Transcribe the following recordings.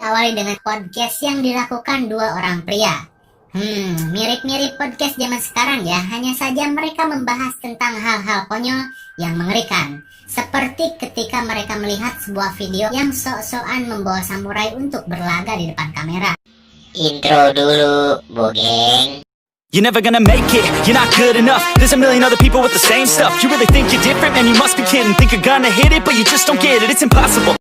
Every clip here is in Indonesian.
awali dengan podcast yang dilakukan dua orang pria. Mirip-mirip podcast zaman sekarang ya, hanya saja mereka membahas tentang hal-hal konyol yang mengerikan. Seperti ketika mereka melihat sebuah video yang sok-sokan membawa samurai untuk berlaga di depan kamera. Intro dulu, Bogeng. You're never gonna make it, you're not good enough. There's a million other people with the same stuff. You really think you're different, man, you must be kidding. Think you're gonna hit it, but you just don't get it, it's impossible.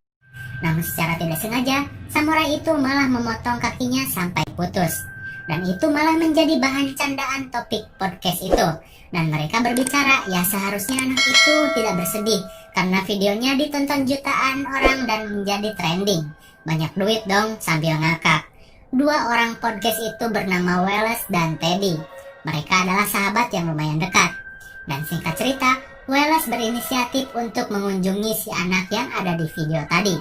Namun secara tidak sengaja, samurai itu malah memotong kakinya sampai putus. Dan itu malah menjadi bahan candaan topik podcast itu. Dan mereka berbicara, ya seharusnya anak itu tidak bersedih karena videonya ditonton jutaan orang dan menjadi trending. Banyak duit dong, sambil ngakak. Dua orang podcast itu bernama Wallace dan Teddy. Mereka adalah sahabat yang lumayan dekat. Dan singkat cerita, Wallace berinisiatif untuk mengunjungi si anak yang ada di video tadi,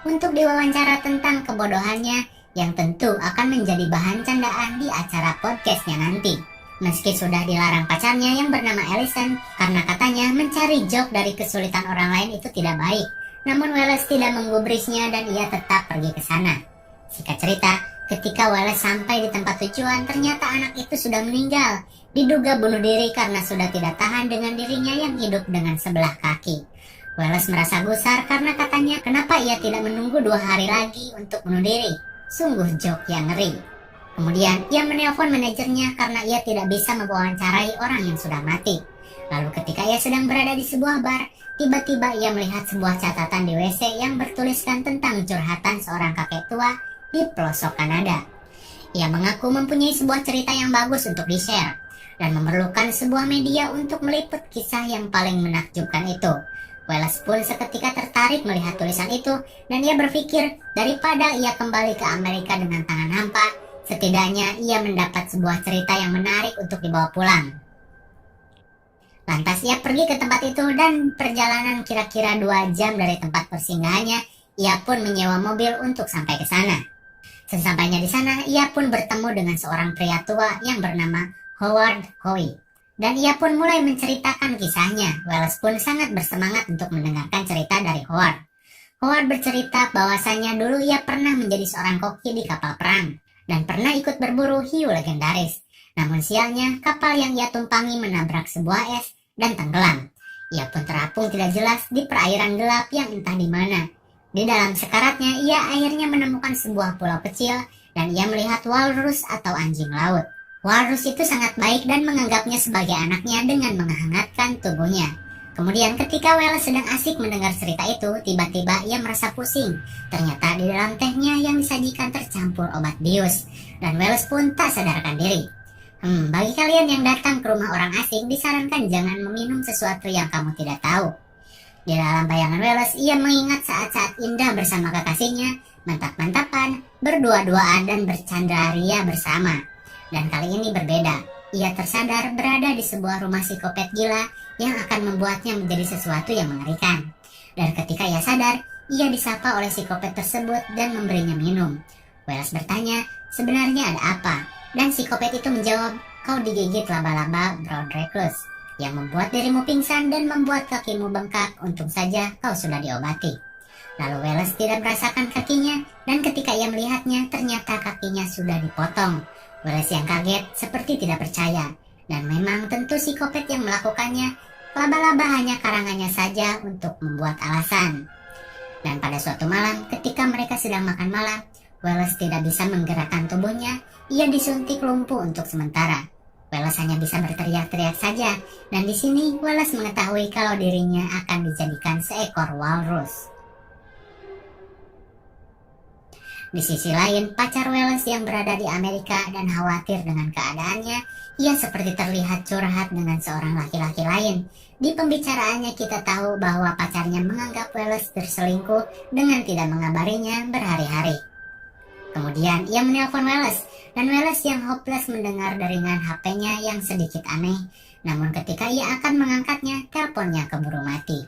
untuk diwawancara tentang kebodohannya yang tentu akan menjadi bahan candaan di acara podcastnya nanti. Meski sudah dilarang pacarnya yang bernama Allison karena katanya mencari joke dari kesulitan orang lain itu tidak baik, namun Wallace tidak menggubrisnya dan ia tetap pergi ke sana. Singkat cerita, ketika Wallace sampai di tempat tujuan, ternyata anak itu sudah meninggal, diduga bunuh diri karena sudah tidak tahan dengan dirinya yang hidup dengan sebelah kaki. Wallace merasa gusar karena katanya kenapa ia tidak menunggu 2 hari lagi untuk bunuh diri. Sungguh joke yang ngeri. Kemudian ia menelpon manajernya karena ia tidak bisa mewawancarai orang yang sudah mati. Lalu ketika ia sedang berada di sebuah bar, tiba-tiba ia melihat sebuah catatan di WC yang bertuliskan tentang curhatan seorang kakek tua di pelosok Kanada. Ia mengaku mempunyai sebuah cerita yang bagus untuk di-share dan memerlukan sebuah media untuk meliput kisah yang paling menakjubkan itu. Wallace pun seketika tertarik melihat tulisan itu dan ia berpikir daripada ia kembali ke Amerika dengan tangan hampa, setidaknya ia mendapat sebuah cerita yang menarik untuk dibawa pulang. Lantas ia pergi ke tempat itu dan perjalanan kira-kira 2 jam dari tempat persinggahannya, ia pun menyewa mobil untuk sampai ke sana. Sesampainya di sana, ia pun bertemu dengan seorang pria tua yang bernama Howard Hoy. Dan ia pun mulai menceritakan kisahnya. Wallace pun sangat bersemangat untuk mendengarkan cerita dari Howard. Howard bercerita bahwasannya dulu ia pernah menjadi seorang koki di kapal perang dan pernah ikut berburu hiu legendaris. Namun sialnya, kapal yang ia tumpangi menabrak sebuah es dan tenggelam. Ia pun terapung tidak jelas di perairan gelap yang entah di mana. Di dalam sekaratnya, ia akhirnya menemukan sebuah pulau kecil dan ia melihat walrus atau anjing laut. Walrus itu sangat baik dan menganggapnya sebagai anaknya dengan menghangatkan tubuhnya. Kemudian ketika Wallace sedang asik mendengar cerita itu, tiba-tiba ia merasa pusing. Ternyata di dalam tehnya yang disajikan tercampur obat bius. Dan Wallace pun tak sadarkan diri. Bagi kalian yang datang ke rumah orang asing, disarankan jangan meminum sesuatu yang kamu tidak tahu. Di dalam bayangan Wallace, ia mengingat saat-saat indah bersama kekasihnya, mantap-mantapan, berdua-duaan dan bercanda ria bersama. Dan kali ini berbeda. Ia tersadar berada di sebuah rumah psikopat gila yang akan membuatnya menjadi sesuatu yang mengerikan. Dan ketika ia sadar, ia disapa oleh psikopat tersebut dan memberinya minum. Wallace bertanya, sebenarnya ada apa? Dan psikopat itu menjawab, kau digigit laba-laba brown recluse yang membuat dirimu pingsan dan membuat kakimu bengkak. Untung saja kau sudah diobati. Lalu Wallace tidak merasakan kakinya, dan ketika ia melihatnya, ternyata kakinya sudah dipotong. Wallace yang kaget seperti tidak percaya. Dan memang tentu psikopat yang melakukannya. Laba-laba hanya karangannya saja untuk membuat alasan. Dan pada suatu malam ketika mereka sedang makan malam, Wallace tidak bisa menggerakkan tubuhnya. Ia disuntik lumpuh untuk sementara. Wallace hanya bisa berteriak-teriak saja. Dan di sini Wallace mengetahui kalau dirinya akan dijadikan seekor walrus. Di sisi lain, pacar Wallace yang berada di Amerika dan khawatir dengan keadaannya, ia seperti terlihat curhat dengan seorang laki-laki lain. Di pembicaraannya kita tahu bahwa pacarnya menganggap Wallace berselingkuh dengan tidak mengabarinya berhari-hari. Kemudian ia menelpon Wallace, dan Wallace yang hopeless mendengar deringan HP-nya yang sedikit aneh. Namun ketika ia akan mengangkatnya, teleponnya keburu mati.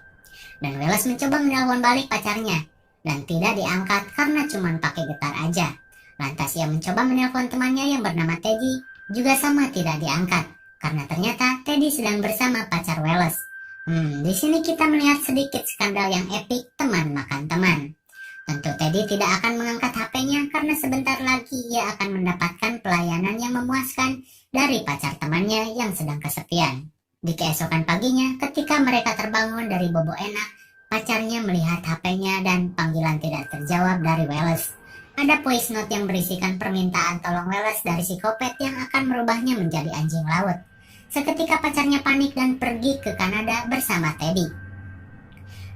Dan Wallace mencoba menelpon balik pacarnya, dan tidak diangkat karena cuma pakai getar aja. Lantas ia mencoba menelpon temannya yang bernama Teddy, juga sama tidak diangkat, karena ternyata Teddy sedang bersama pacar Wallace. Di sini kita melihat sedikit skandal yang epik teman makan teman. Tentu Teddy tidak akan mengangkat HP-nya karena sebentar lagi ia akan mendapatkan pelayanan yang memuaskan dari pacar temannya yang sedang kesepian. Di keesokan paginya, ketika mereka terbangun dari bobo enak, pacarnya melihat HP-nya dan panggilan tidak terjawab dari Wallace. Ada voice note yang berisikan permintaan tolong Wallace dari psikopat yang akan merubahnya menjadi anjing laut. Seketika pacarnya panik dan pergi ke Kanada bersama Teddy.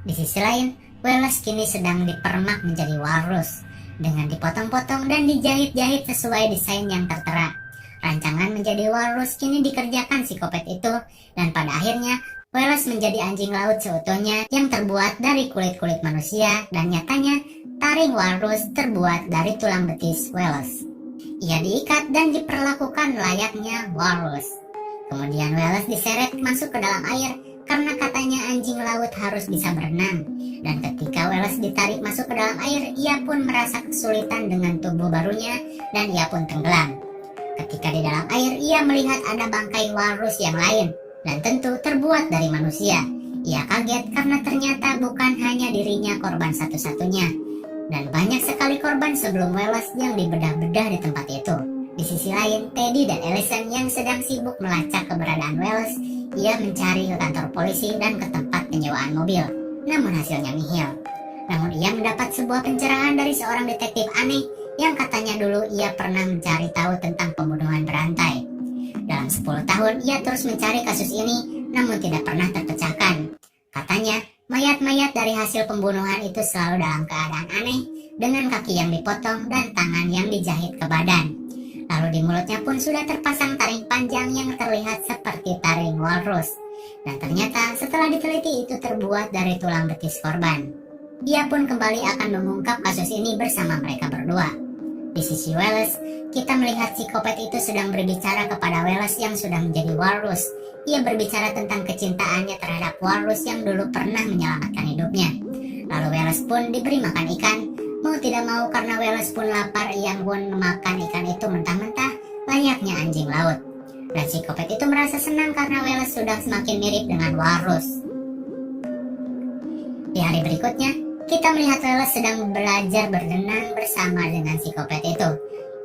Di sisi lain, Wallace kini sedang dipermak menjadi walrus dengan dipotong-potong dan dijahit-jahit sesuai desain yang tertera. Rancangan menjadi walrus kini dikerjakan psikopat itu, dan pada akhirnya Wallace menjadi anjing laut seutuhnya yang terbuat dari kulit-kulit manusia, dan nyatanya taring walrus terbuat dari tulang betis Wallace. Ia diikat dan diperlakukan layaknya walrus. Kemudian Wallace diseret masuk ke dalam air karena katanya anjing laut harus bisa berenang. Dan ketika Wallace ditarik masuk ke dalam air, ia pun merasa kesulitan dengan tubuh barunya dan ia pun tenggelam. Ketika di dalam air, ia melihat ada bangkai walrus yang lain dan tentu terbuat dari manusia. Ia kaget karena ternyata bukan hanya dirinya korban satu-satunya, dan banyak sekali korban sebelum Wallace yang dibedah-bedah di tempat itu. Di sisi lain, Teddy dan Allison yang sedang sibuk melacak keberadaan Wallace, ia mencari ke kantor polisi dan ke tempat penyewaan mobil, namun hasilnya nihil. Namun ia mendapat sebuah pencerahan dari seorang detektif aneh yang katanya dulu ia pernah mencari tahu tentang pembunuhan berantai. Dalam 10 tahun ia terus mencari kasus ini, namun tidak pernah terpecahkan. Katanya, mayat-mayat dari hasil pembunuhan itu selalu dalam keadaan aneh, dengan kaki yang dipotong dan tangan yang dijahit ke badan. Lalu di mulutnya pun sudah terpasang taring panjang yang terlihat seperti taring walrus. Dan ternyata setelah diteliti itu terbuat dari tulang betis korban. Ia pun kembali akan mengungkap kasus ini bersama mereka berdua. Di sisi Wallace, kita melihat psikopat itu sedang berbicara kepada Wallace yang sudah menjadi walrus. Ia berbicara tentang kecintaannya terhadap walrus yang dulu pernah menyelamatkan hidupnya. Lalu Wallace pun diberi makan ikan. Mau tidak mau karena Wallace pun lapar, ia pun memakan ikan itu mentah-mentah layaknya anjing laut. Dan psikopat itu merasa senang karena Wallace sudah semakin mirip dengan walrus. Di hari berikutnya, kita melihat Wallace sedang belajar berenang bersama dengan psikopat itu.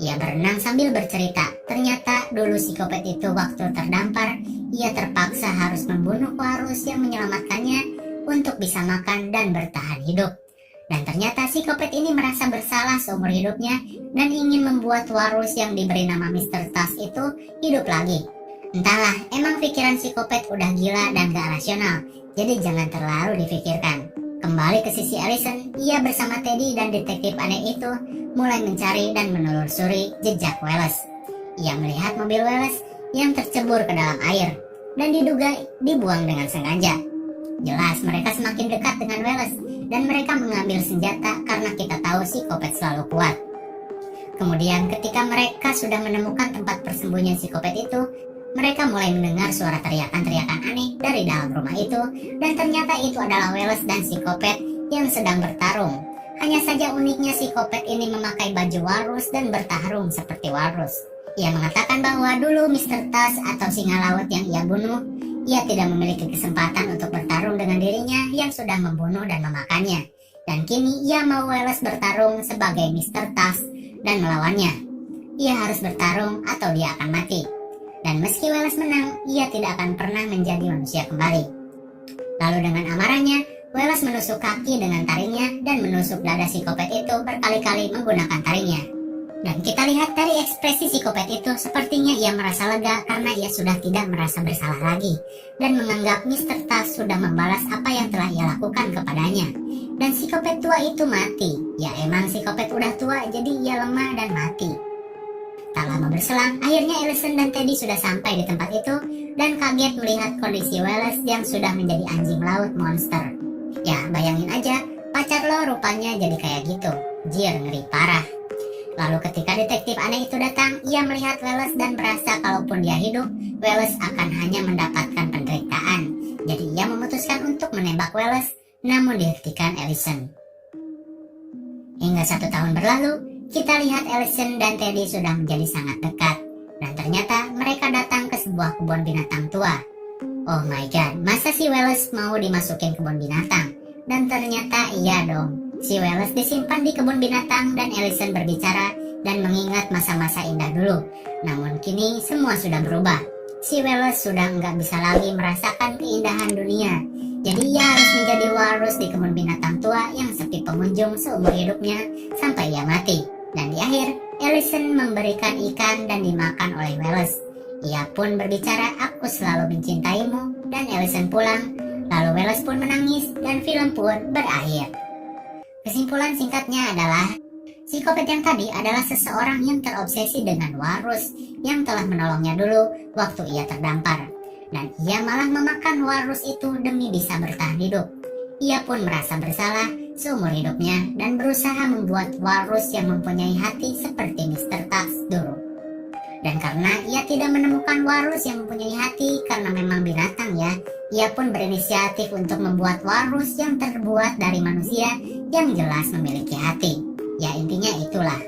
Ia berenang sambil bercerita. Ternyata dulu psikopat itu waktu terdampar, ia terpaksa harus membunuh walrus yang menyelamatkannya untuk bisa makan dan bertahan hidup. Dan ternyata psikopat ini merasa bersalah seumur hidupnya dan ingin membuat walrus yang diberi nama Mr. Tusk itu hidup lagi. Entahlah, emang pikiran psikopat udah gila dan gak rasional, jadi jangan terlalu difikirkan. Kembali ke sisi Allison, ia bersama Teddy dan detektif aneh itu mulai mencari dan menelusuri jejak Wallace. Ia melihat mobil Wallace yang tercebur ke dalam air dan diduga dibuang dengan sengaja. Jelas mereka semakin dekat dengan Wallace dan mereka mengambil senjata karena kita tahu psikopat selalu kuat. Kemudian ketika mereka sudah menemukan tempat persembunyian psikopat itu, mereka mulai mendengar suara teriakan-teriakan aneh dari dalam rumah itu, dan ternyata itu adalah Wallace dan psikopat yang sedang bertarung. Hanya saja uniknya psikopat ini memakai baju walrus dan bertarung seperti walrus. Ia mengatakan bahwa dulu Mr. Tusk atau singa laut yang ia bunuh, ia tidak memiliki kesempatan untuk bertarung dengan dirinya yang sudah membunuh dan memakannya. Dan kini ia mau Wallace bertarung sebagai Mr. Tusk dan melawannya. Ia harus bertarung atau dia akan mati. Dan meski Wallace menang, ia tidak akan pernah menjadi manusia kembali. Lalu dengan amarahnya, Wallace menusuk kaki dengan taringnya dan menusuk dada psikopat itu berkali-kali menggunakan taringnya. Dan kita lihat dari ekspresi psikopat itu, sepertinya ia merasa lega karena ia sudah tidak merasa bersalah lagi. Dan menganggap Mr. Tusk sudah membalas apa yang telah ia lakukan kepadanya. Dan psikopat tua itu mati. Ya emang psikopat udah tua, jadi ia lemah dan mati. Tak lama berselang, akhirnya Allison dan Teddy sudah sampai di tempat itu dan kaget melihat kondisi Wallace yang sudah menjadi anjing laut monster. Ya, bayangin aja, pacar lo rupanya jadi kayak gitu. Jir, ngeri parah. Lalu ketika detektif aneh itu datang, ia melihat Wallace dan berasa kalaupun dia hidup, Wallace akan hanya mendapatkan penderitaan. Jadi ia memutuskan untuk menembak Wallace, namun dihentikan Allison. Hingga 1 tahun berlalu, kita lihat Allison dan Teddy sudah menjadi sangat dekat. Dan ternyata mereka datang ke sebuah kebun binatang tua. Oh my god, masa si Wallace mau dimasukin kebun binatang? Dan ternyata iya dong. Si Wallace disimpan di kebun binatang dan Allison berbicara dan mengingat masa-masa indah dulu. Namun kini semua sudah berubah. Si Wallace sudah nggak bisa lagi merasakan keindahan dunia. Jadi ia harus menjadi walrus di kebun binatang tua yang sepi pengunjung seumur hidupnya sampai ia mati. Dan di akhir, Allison memberikan ikan dan dimakan oleh Wallace. Ia pun berbicara, "Aku selalu mencintaimu," dan Allison pulang. Lalu Wallace pun menangis dan film pun berakhir. Kesimpulan singkatnya adalah, psikopat yang tadi adalah seseorang yang terobsesi dengan walrus yang telah menolongnya dulu waktu ia terdampar. Dan ia malah memakan walrus itu demi bisa bertahan hidup. Ia pun merasa bersalah seumur hidupnya dan berusaha membuat walrus yang mempunyai hati seperti Mr. Tusk dulu. Dan karena ia tidak menemukan walrus yang mempunyai hati karena memang binatang ya, ia pun berinisiatif untuk membuat walrus yang terbuat dari manusia yang jelas memiliki hati. Ya intinya itulah.